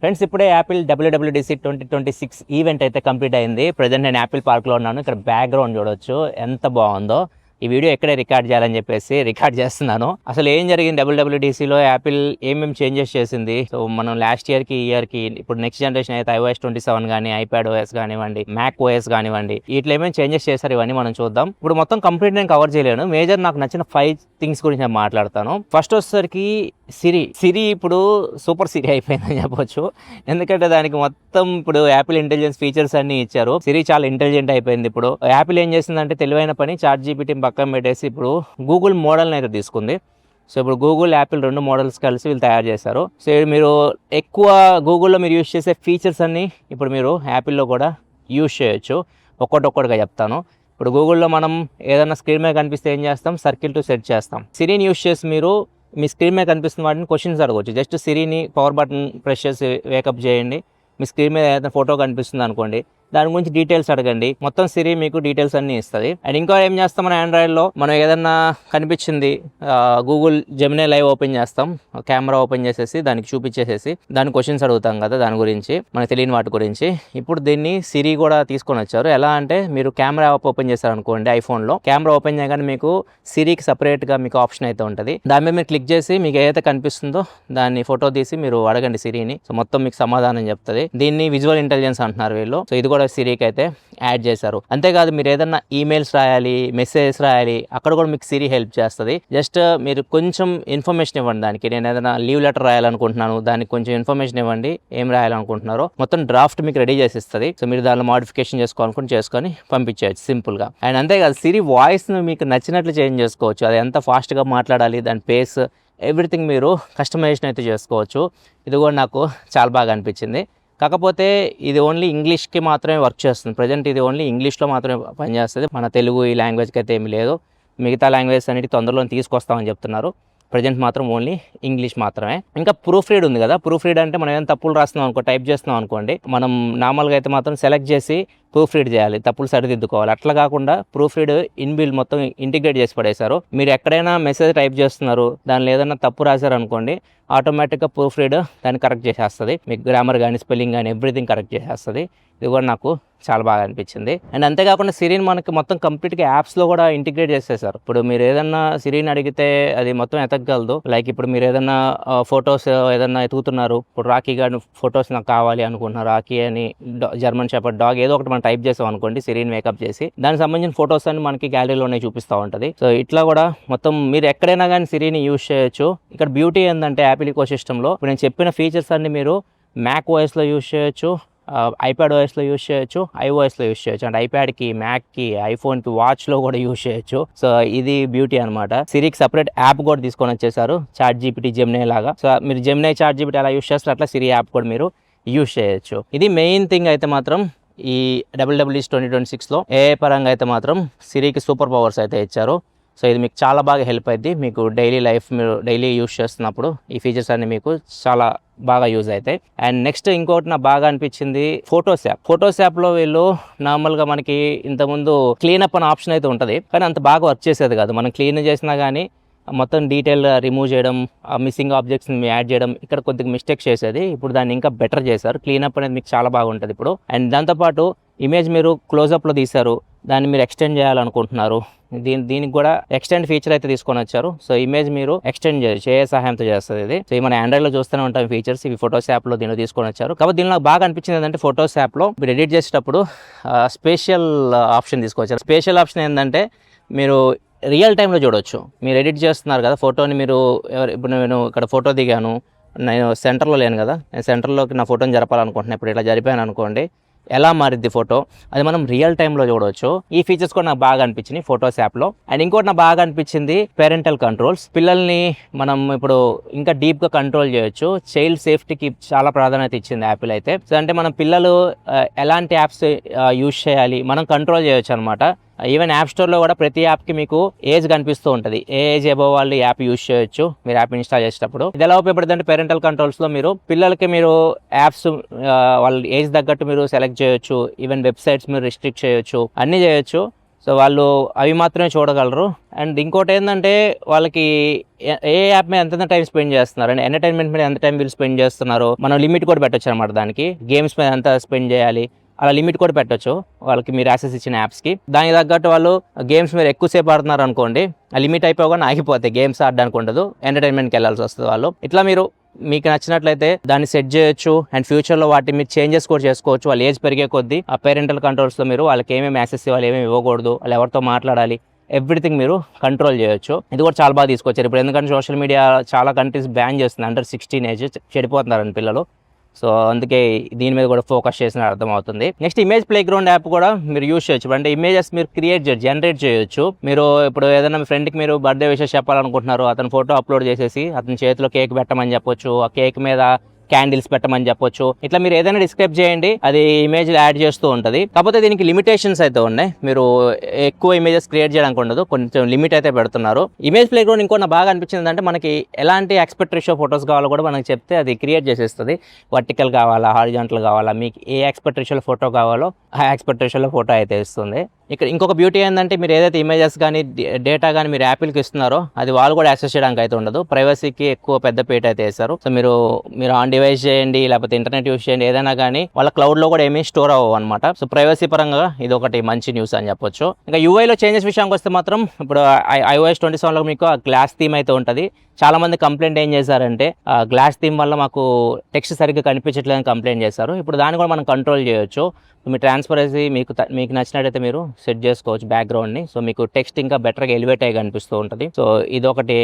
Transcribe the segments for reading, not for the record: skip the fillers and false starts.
Friends ఇప్పుడే Apple WWDC 2026 event అయితే complete అయింది. ప్రజెంట్ నేను యాపిల్ పార్క్లో ఉన్నాను. ఇక్కడ బ్యాక్గ్రౌండ్ చూడొచ్చు ఎంత బాగుందో. ఈ వీడియో ఎక్కడే రికార్డ్ చేయాలని చెప్పేసి రికార్డ్ చేస్తున్నాను. అసలు ఏం జరిగింది WWDCలో, యాపిల్ ఏమేమి చేంజెస్ చేసింది, సో మనం లాస్ట్ ఇయర్కి ఈ ఇయర్కి ఇప్పుడు నెక్స్ట్ జనరేషన్ అయితే iOS 27 కానీ, iPadOS కానివ్వండి, macOS కానివ్వండి, ఇట్లా ఏమేమి చేంజెస్ చేశారు ఇవన్నీ మనం చూద్దాం. ఇప్పుడు మొత్తం కంప్లీట్ నేను కవర్ చేయలేను. మేజర్ నాకు నచ్చిన 5 థింగ్స్ గురించి నేను మాట్లాడతాను. ఫస్ట్ వచ్చేసరికి సిరి ఇప్పుడు సూపర్ సిరి అయిపోయిందని చెప్పొచ్చు. ఎందుకంటే దానికి మొత్తం ఇప్పుడు యాపిల్ ఇంటెలిజెన్స్ ఫీచర్స్ అన్ని ఇచ్చారు. సిరి చాలా ఇంటెలిజెంట్ అయిపోయింది. ఇప్పుడు యాపిల్ ఏం చేసిందంటే తెలివైన పని, ChatGPT పక్కన పెట్టేసి ఇప్పుడు గూగుల్ మోడల్ని అయితే తీసుకుంది. సో ఇప్పుడు గూగుల్, యాపిల్ 2 మోడల్స్ కలిసి వీళ్ళు తయారు చేశారు. సో మీరు ఎక్కువ గూగుల్లో మీరు యూజ్ చేసే ఫీచర్స్ అన్ని ఇప్పుడు మీరు యాపిల్లో కూడా యూజ్ చేయొచ్చు. ఒక్కొక్కటిగా చెప్తాను. ఇప్పుడు గూగుల్లో మనం ఏదైనా స్క్రీన్ మీద కనిపిస్తే ఏం చేస్తాం, సర్కిల్ టు సెట్ చేస్తాం. సిరిని యూజ్ చేసి మీరు మీ స్క్రీన్ మీద కనిపిస్తున్న వాటిని క్వశ్చన్స్ అడగవచ్చు. జస్ట్ సిరిని పవర్ బటన్ ప్రెస్ చేసి వేకప్ చేయండి. మీ స్క్రీన్ మీద ఏదైనా ఫోటో కనిపిస్తుంది అనుకోండి, దాని గురించి డీటెయిల్స్ అడగండి, మొత్తం సిరి మీకు డీటెయిల్స్ అన్ని ఇస్తుంది. అండ్ ఇంకా ఏం చేస్తాం, మన ఆండ్రాయిడ్లో మనం ఏదన్నా కనిపించింది, గూగుల్ జెమినీ లైవ్ ఓపెన్ చేస్తాం, కెమెరా ఓపెన్ చేసేసి దానికి చూపించేసేసి దాని క్వశ్చన్స్ అడుగుతాం కదా, దాని గురించి మనకు తెలియని వాటి గురించి. ఇప్పుడు దీన్ని సిరి కూడా తీసుకొని వచ్చారు. ఎలా అంటే మీరు కెమెరా యాప్ ఓపెన్ చేశారు అనుకోండి, ఐఫోన్లో కెమెరా ఓపెన్ చేయగానే మీకు సిరికి సపరేట్గా మీకు ఆప్షన్ అయితే ఉంటుంది. దాని మీద మీరు క్లిక్ చేసి మీకు ఏదైతే కనిపిస్తుందో దాన్ని ఫోటో తీసి మీరు అడగండి సిరిని. సో మొత్తం మీకు సమాధానం చెప్తుంది. దీన్ని విజువల్ ఇంటెలిజెన్స్ అంటున్నారు వీళ్ళు. సో ఇది కూడా సిరికి అయితే యాడ్ చేశారు. అంతేకాదు, మీరు ఏదన్నా ఈమెయిల్స్ రాయాలి, మెసేజెస్ రాయాలి, అక్కడ కూడా మీకు సిరి హెల్ప్ చేస్తుంది. జస్ట్ మీరు కొంచెం ఇన్ఫర్మేషన్ ఇవ్వండి దానికి. నేను ఏదైనా లీవ్ లెటర్ రాయాలనుకుంటున్నాను, దానికి కొంచెం ఇన్ఫర్మేషన్ ఇవ్వండి, ఏం రాయాలనుకుంటున్నారో మొత్తం డ్రాఫ్ట్ మీకు రెడీ చేసి ఇస్తుంది. సో మీరు దానిలో మోడిఫికేషన్ చేసుకోవాలనుకుంటే చేసుకొని పంపించేయచ్చు సింపుల్గా. అండ్ అంతేకాదు, సిరి వాయిస్ను మీకు నచ్చినట్లు చేంజ్ చేసుకోవచ్చు. అది ఎంత ఫాస్ట్గా మాట్లాడాలి, దాని పేస్, ఎవ్రీథింగ్ మీరు కస్టమైజేషన్ అయితే చేసుకోవచ్చు. ఇది కూడా నాకు చాలా బాగా అనిపించింది. కాకపోతే ఇది ఓన్లీ ఇంగ్లీష్కి మాత్రమే వర్క్ చేస్తుంది. ప్రజెంట్ ఇది ఓన్లీ ఇంగ్లీష్లో మాత్రమే పనిచేస్తుంది. మన తెలుగు ఈ లాంగ్వేజ్కి అయితే ఏమి లేదు. మిగతా లాంగ్వేజ్ అన్నిటి తొందరలో తీసుకొస్తామని చెప్తున్నారు. ప్రజెంట్ మాత్రం ఓన్లీ ఇంగ్లీష్ మాత్రమే. ఇంకా ప్రూఫ్ రీడ్ ఉంది కదా, ప్రూఫ్ రీడ్ అంటే మనం ఏదైనా తప్పులు రాస్తున్నాం అనుకో, టైప్ చేస్తున్నాం అనుకోండి, మనం నార్మల్గా అయితే మాత్రం సెలెక్ట్ చేసి ప్రూఫ్ రీడ్ చేయాలి, తప్పులు సరిదిద్దుకోవాలి. అట్లా కాకుండా ప్రూఫ్ రీడ్ ఇన్బిల్డ్ మొత్తం ఇంటిగ్రేట్ చేసి పడేశారు. మీరు ఎక్కడైనా మెసేజ్ టైప్ చేస్తున్నారు, దానిలో ఏదైనా తప్పు రాశారు అనుకోండి, ఆటోమేటిక్గా ప్రూఫ్ రీడ్ దాన్ని కరెక్ట్ చేసేస్తుంది. మీకు గ్రామర్ కానీ, స్పెల్లింగ్ కానీ ఎవ్రీథింగ్ కరెక్ట్ చేసేస్తుంది. ఇది కూడా నాకు చాలా బాగా అనిపించింది. అండ్ అంతేకాకుండా సిరిని మనకి మొత్తం కంప్లీట్గా యాప్స్లో కూడా ఇంటిగ్రేట్ చేసేసారు. ఇప్పుడు మీరు ఏదన్నా సిరిని అడిగితే అది మొత్తం ఎతకగలదు. లైక్ ఇప్పుడు మీరు ఏదన్నా ఫొటోస్ ఏదన్నా ఎతుకుతున్నారు, ఇప్పుడు రాకీ గారి ఫొటోస్ నాకు కావాలి అనుకుంటున్నారు, రాకీ అని జర్మన్ షెపర్డ్ డాగ్ ఏదో ఒకటి మనం టైప్ చేసాం అనుకోండి, సిరిని మేకప్ చేసి దానికి సంబంధించిన ఫొటోస్ అని మనకి గ్యాలరీలోనే చూపిస్తూ ఉంటుంది. సో ఇట్లా కూడా మొత్తం మీరు ఎక్కడైనా కానీ సిరిని యూజ్ చేయొచ్చు. ఇక్కడ బ్యూటీ ఏంటంటే యాపిల్ ఇకోసిస్టంలో ఇప్పుడు నేను చెప్పిన ఫీచర్స్ అన్ని మీరు macOSలో యూజ్ చేయొచ్చు, iPadOSలో యూజ్ చేయొచ్చు, iOSలో యూజ్ చేయొచ్చు. అంటే iPadకి, Macకి, ఐఫోన్కి, వాచ్లో కూడా యూజ్ చేయొచ్చు. సో ఇది బ్యూటీ అనమాట. సిరికి సపరేట్ యాప్ కూడా తీసుకొని వచ్చేసారు, ChatGPT, జెమినీ లాగా. సో మీరు జెమినీ, ChatGPT ఎలా యూజ్ చేస్తారు, అట్లా సిరి యాప్ కూడా మీరు యూజ్ చేయొచ్చు. ఇది మెయిన్ థింగ్ అయితే మాత్రం ఈ WWDC 2026లో AI పరంగా అయితే మాత్రం సిరికి సూపర్ పవర్స్ అయితే ఇచ్చారు. సో ఇది మీకు చాలా బాగా హెల్ప్ అవుతుంది. మీకు డైలీ లైఫ్ మీరు డైలీ యూజ్ చేస్తున్నప్పుడు ఈ ఫీచర్స్ అన్ని మీకు చాలా బాగా యూజ్ అవుతాయి. అండ్ నెక్స్ట్ ఇంకోటి నాకు బాగా అనిపించింది ఫొటోస్ యాప్లో వీళ్ళు నార్మల్గా మనకి ఇంతకుముందు క్లీనప్ అనే ఆప్షన్ అయితే ఉంటుంది, కానీ అంత బాగా వర్క్ చేసేది కాదు. మనం క్లీన్ చేసినా కానీ మొత్తం డీటెయిల్ రిమూవ్ చేయడం, మిస్సింగ్ ఆబ్జెక్ట్స్ని యాడ్ చేయడం, ఇక్కడ కొద్దిగా మిస్టేక్స్ చేసేది. ఇప్పుడు దాన్ని ఇంకా బెటర్ చేశారు. క్లీనప్ అనేది మీకు చాలా బాగుంటుంది ఇప్పుడు. అండ్ దాంతోపాటు ఇమేజ్ మీరు క్లోజప్లో తీశారు, దాన్ని మీరు ఎక్స్టెండ్ చేయాలనుకుంటున్నారు, దీనికి కూడా ఎక్స్టెండ్ ఫీచర్ అయితే తీసుకొని వచ్చారు. సో ఇమేజ్ మీరు ఎక్స్టెండ్ చేయొచ్చు, ఏ సహాయంతో చేస్తుంది ఇది. సో మన ఆండ్రాయిడ్లో చూస్తూనే ఉంటాం ఫీచర్స్, ఇవి ఫొటోస్ యాప్లో దీనిలో తీసుకొని వచ్చారు. కాబట్టి దీనిలో నాకు బాగా అనిపించింది ఏంటంటే, ఫొటోస్ యాప్లో మీరు ఎడిట్ చేసేటప్పుడు స్పేషియల్ ఆప్షన్ తీసుకొచ్చారు. స్పేషియల్ ఆప్షన్ ఏంటంటే మీరు రియల్ టైంలో చూడొచ్చు. మీరు ఎడిట్ చేస్తున్నారు కదా ఫోటోని, మీరు ఇప్పుడు నేను ఇక్కడ ఫోటో దిగాను, నేను సెంటర్లో లేను కదా, నేను సెంటర్లోకి నా ఫోటోని జరపాలనుకుంటున్నాను. ఇప్పుడు ఇట్లా జరిపాను అనుకోండి, ఎలా మారిద్ది ఫోటో, అది మనం రియల్ టైంలో చూడవచ్చు. ఈ ఫీచర్స్ కూడా నాకు బాగా అనిపించినాయి ఫొటోస్ యాప్లో. అండ్ ఇంకోటి నాకు బాగా అనిపించింది పేరెంటల్ కంట్రోల్స్. పిల్లల్ని మనం ఇప్పుడు ఇంకా డీప్గా కంట్రోల్ చేయొచ్చు. చైల్డ్ సేఫ్టీకి చాలా ప్రాధాన్యత ఇచ్చింది యాపిల్ అయితే. సో అంటే మనం పిల్లలు ఎలాంటి యాప్స్ యూజ్ చేయాలి మనం కంట్రోల్ చేయొచ్చు అనమాట. ఈవెన్ యాప్ స్టోర్లో కూడా ప్రతి యాప్కి మీకు ఏజ్ కనిపిస్తూ ఉంటుంది. ఏ ఏజ్ అబోవ్ వాళ్ళు యాప్ యూజ్ చేయొచ్చు మీరు యాప్ ఇన్స్టాల్ చేసేటప్పుడు. ఇది ఎలా ఉపయోగపడుతుంది అంటే, పేరెంటల్ కంట్రోల్స్లో మీరు పిల్లలకి మీరు యాప్స్ వాళ్ళ ఏజ్ తగ్గట్టు మీరు సెలెక్ట్ చేయొచ్చు. ఈవెన్ వెబ్సైట్స్ మీరు రిస్ట్రిక్ట్ చేయొచ్చు, అన్నీ చేయొచ్చు. సో వాళ్ళు అవి మాత్రమే చూడగలరు. అండ్ ఇంకోటి ఏంటంటే వాళ్ళకి ఏ యాప్ మీద ఎంత టైం స్పెండ్ చేస్తున్నారు అండ్ ఎంటర్టైన్మెంట్ మీద ఎంత టైం వీళ్ళు స్పెండ్ చేస్తున్నారు, మనం లిమిట్ కూడా పెట్టొచ్చు అనమాట. దానికి గేమ్స్ మీద ఎంత స్పెండ్ చేయాలి అలా లిమిట్ కూడా పెట్టొచ్చు వాళ్ళకి, మీరు యాక్సెస్ ఇచ్చిన యాప్స్కి. దానికి తగ్గట్టు వాళ్ళు గేమ్స్ మీద ఎక్కువసేపు ఆడుతున్నారు అనుకోండి, ఆ లిమిట్ అయిపోగానే ఆగిపోతాయి, గేమ్స్ ఆడడానికి ఉండదు, ఎంటర్టైన్మెంట్కి వెళ్ళాల్సి వస్తుంది వాళ్ళు. ఇట్లా మీరు మీకు నచ్చినట్లయితే దాన్ని సెట్ చేయొచ్చు. అండ్ ఫ్యూచర్లో వాటి మీరు చేంజెస్ కూడా చేసుకోవచ్చు. వాళ్ళ ఏజ్ పెరిగే కొద్దీ ఆ పేరెంటల్ కంట్రోల్స్లో మీరు వాళ్ళకి ఏమేమి యాక్సెస్ ఇవ్వాలి, ఏమేమి ఇవ్వకూడదు, వాళ్ళు ఎవరితో మాట్లాడాలి, ఎవ్రీథింగ్ మీరు కంట్రోల్ చేయొచ్చు. ఇది కూడా చాలా బాగా తీసుకొచ్చారు ఇప్పుడు, ఎందుకంటే సోషల్ మీడియా చాలా కంట్రీస్ బ్యాన్ చేస్తుంది, అండర్ 16 ఏజ్ చెడిపోతున్నారని పిల్లలు. సో అందుకే దీని మీద కూడా ఫోకస్ చేసిన అర్థమవుతుంది. Next image play ground app కూడా మీరు యూజ్ చేయొచ్చు. అంటే ఇమేజెస్ మీరు జనరేట్ చేయొచ్చు. మీరు ఇప్పుడు ఏదైనా మీ ఫ్రెండ్కి మీరు బర్త్డే విషెస్ చెప్పాలనుకుంటున్నారు, అతను ఫోటో అప్లోడ్ చేసేసి అతని చేతిలో కేక్ పెట్టమని చెప్పొచ్చు, ఆ కేక్ మీద క్యాండిల్స్ పెట్టమని చెప్పొచ్చు. ఇట్లా మీరు ఏదైనా డిస్క్రైబ్ చేయండి, అది ఇమేజ్ యాడ్ చేస్తూ ఉంటుంది. కాకపోతే దీనికి లిమిటేషన్స్ అయితే ఉన్నాయి, మీరు ఎక్కువ ఇమేజెస్ క్రియేట్ చేయడానికి ఉండదు, కొంచెం లిమిట్ అయితే పెడుతున్నారు. ఇమేజ్ ప్లే గ్రౌండ్ ఇంకో నాకు బాగా అనిపించింది అంటే, మనకి ఎలాంటి ఎక్స్పెక్ట్ రేషియో ఫొటోస్ కావాలో కూడా మనకి చెప్తే అది క్రియేట్ చేసేస్తుంది. వర్టికల్ కావాలా, హారిజాంటల్ కావాలా, మీకు ఏ ఎక్స్పెక్ట్ రేషియోలో ఫోటో కావాలో ఆ ఎక్స్పెక్ట్ రేషియోలో ఫోటో అయితే ఇస్తుంది. ఇక్కడ ఇంకొక బ్యూటీ ఏంటంటే, మీరు ఏదైతే ఇమేజెస్ కానీ డేటా కానీ మీరు యాపిల్కి ఇస్తున్నారో అది వాళ్ళు కూడా యాక్సెస్ చేయడానికి అయితే ఉండదు. ప్రైవసీకి ఎక్కువ పెద్ద పీట అయితే వేస్తారు. సో మీరు ఆన్ డివైస్ చేయండి, లేకపోతే ఇంటర్నెట్ యూస్ చేయండి, ఏదైనా కానీ వాళ్ళ క్లౌడ్లో కూడా ఏమీ స్టోర్ అవ్వవు అనమాట. సో ప్రైవసీ పరంగా ఇది ఒకటి మంచి న్యూస్ అని చెప్పొచ్చు. ఇంకా యూఐలో చేంజెస్ విషయానికి వస్తే మాత్రం, ఇప్పుడు iOS 27లో మీకు ఆ గ్లాస్ థీమ్ అయితే ఉంటుంది. చాలా మంది కంప్లైంట్ ఏం చేశారంటే, గ్లాస్ థీమ్ వల్ల మాకు టెక్స్ట్ సరిగ్గా కనిపించట్లేదని కంప్లైంట్ చేశారు. ఇప్పుడు దాన్ని కూడా మనం కంట్రోల్ చేయొచ్చు. మీ ట్రాన్స్పరెన్సీ మీకు నచ్చినట్టయితే మీరు సెట్ చేసుకోవచ్చు బ్యాక్గ్రౌండ్ని. సో మీకు టెక్స్ట్ ఇంకా బెటర్గా ఎలివేట్ అయ్యి కనిపిస్తూ ఉంటుంది. సో ఇదొకటి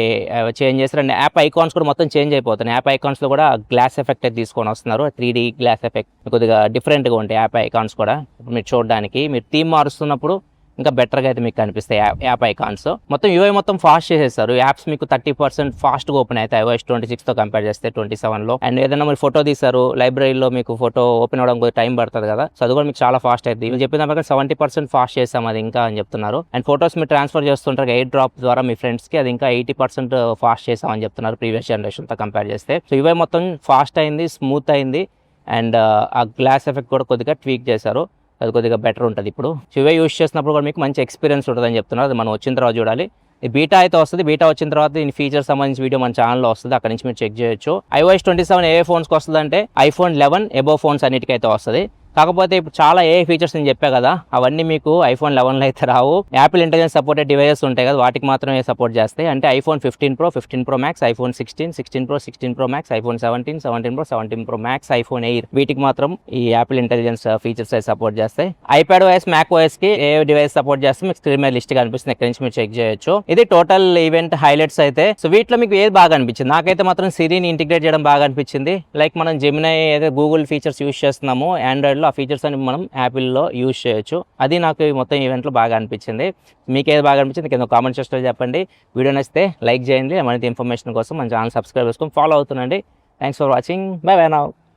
చేంజ్ చేస్తారు. అండ్ యాప్ ఐకాన్స్ కూడా మొత్తం చేంజ్ అయిపోతాయి. యాప్ ఐకాన్స్లో కూడా గ్లాస్ ఎఫెక్ట్ అయితే తీసుకొని వస్తున్నారు. 3D గ్లాస్ ఎఫెక్ట్ కొద్దిగా డిఫరెంట్గా ఉంటాయి యాప్ ఐకాన్స్ కూడా మీరు చూడడానికి. మీరు థీమ్ మారుస్తున్నప్పుడు ఇంకా బెటర్గా అయితే మీకు కనిపిస్తాయి యాప్ ఐకాన్స్. మొత్తం యూఐ మొత్తం ఫాస్ట్ చేసేస్తారు. యాప్స్ మీకు 30% ఫాస్ట్గా ఓపెన్ అవుతాయి iOS 26తో కంపేర్ చేస్తే 27లో. అండ్ ఏదైనా మీరు ఫోటో తీస్తారు, లైబ్రరీలో మీకు ఫోటో ఓపెన్ అవ్వడం కొద్దిగా టైం పడుతుంది కదా, సో అది కూడా మీకు చాలా ఫాస్ట్ అవుతుంది. మీరు చెప్పిన ప్రకారం 70% ఫాస్ట్ చేస్తాం అది ఇంకా అని చెప్తున్నారు. అండ్ ఫోటోస్ మీరు ట్రాన్స్ఫర్ చేస్తుంటారు ఎయిర్ డ్రాప్ ద్వారా మీ ఫ్రెండ్స్కి, అది ఇంకా 80% ఫాస్ట్ చేస్తామని చెప్తున్నారు ప్రీవియస్ జనరేషన్తో కంపేర్ చేస్తే. సో యూఐ మొత్తం ఫాస్ట్ అయింది, స్మూత్ అయింది. అండ్ ఆ గ్లాస్ ఎఫెక్ట్ కూడా కొద్దిగా ట్వీక్ చేశారు, అది కొద్దిగా బెటర్ ఉంటుంది. ఇప్పుడు యూఐ యూస్ చేసినప్పుడు కూడా మీకు మంచి ఎక్స్పీరియన్స్ ఉంటుందని చెప్తున్నారు. అది మనం వచ్చిన తర్వాత చూడాలి. ఈ బీటా అయితే వస్తుంది. బీటా వచ్చిన తర్వాత దీని ఫీచర్స్ సంబంధించి వీడియో మన ఛానల్లో వస్తుంది, అక్కడ నుంచి మీరు చెక్ చేయొచ్చు. iOS 27 ఏ ఫోన్స్కి వస్తుంది అంటే iPhone 11 ఎబో ఫోన్స్ అన్నిటికైతే వస్తుంది. కాకపోతే ఇప్పుడు చాలా ఏ ఫీచర్స్ నేను చెప్పా కదా, అవన్నీ మీకు iPhone 11లో అయితే రావు. యాపిల్ ఇంటెలిజెన్స్ సపోర్టెడ్ డివైసెస్ ఉంటాయి కదా, వాటికి మాత్రమే సపోర్ట్ చేస్తాయి. అంటే iPhone 15 Pro, 15 Pro Max, iPhone 16, 16 Pro, 16 Pro Max, iPhone 17, 17 Pro, 17 Pro Max, iPhone Air, వీటికి మాత్రం ఈ యాపిల్ ఇంటెలిజెన్స్ ఫీచర్స్ అయితే సపోర్ట్ చేస్తాయి. iPadOS, macOSకి ఏ డివైస్ సపోర్ట్ చేస్తే మీకు స్క్రీన్ మీద లిస్ట్ కనిపిస్తుంది, ఎక్కడి నుంచి మీరు చెక్ చేయొచ్చు. ఇది టోటల్ ఈవెంట్ హైలైట్స్ అయితే. సో వీటిలో మీకు ఏది బాగా అనిపించింది? నాకైతే మాత్రం సిరిని ఇంటిగ్రేట్ చేయడం బాగా అనిపించింది. లైక్ మనం జెమినై ఏదైతే గూగుల్ ఫీచర్స్ యూస్ చేస్తున్నామో ఆండ్రాయిడ్లో, ఆ ఫీచర్స్ అని మనం యాపిల్లో యూజ్ చేయొచ్చు. అది నాకు మొత్తం ఈవెంట్లో బాగా అనిపించింది. మీకు ఏది బాగా అనిపించింది కింద కామెంట్ సెక్షన్లో చెప్పండి. వీడియో నచ్చితే లైక్ చేయండి. మరింత ఇన్ఫర్మేషన్ కోసం మన ఛానల్ సబ్స్క్రైబ్ చేసుకొని ఫాలో అవుతుండండి. Thanks for watching. Bye bye now.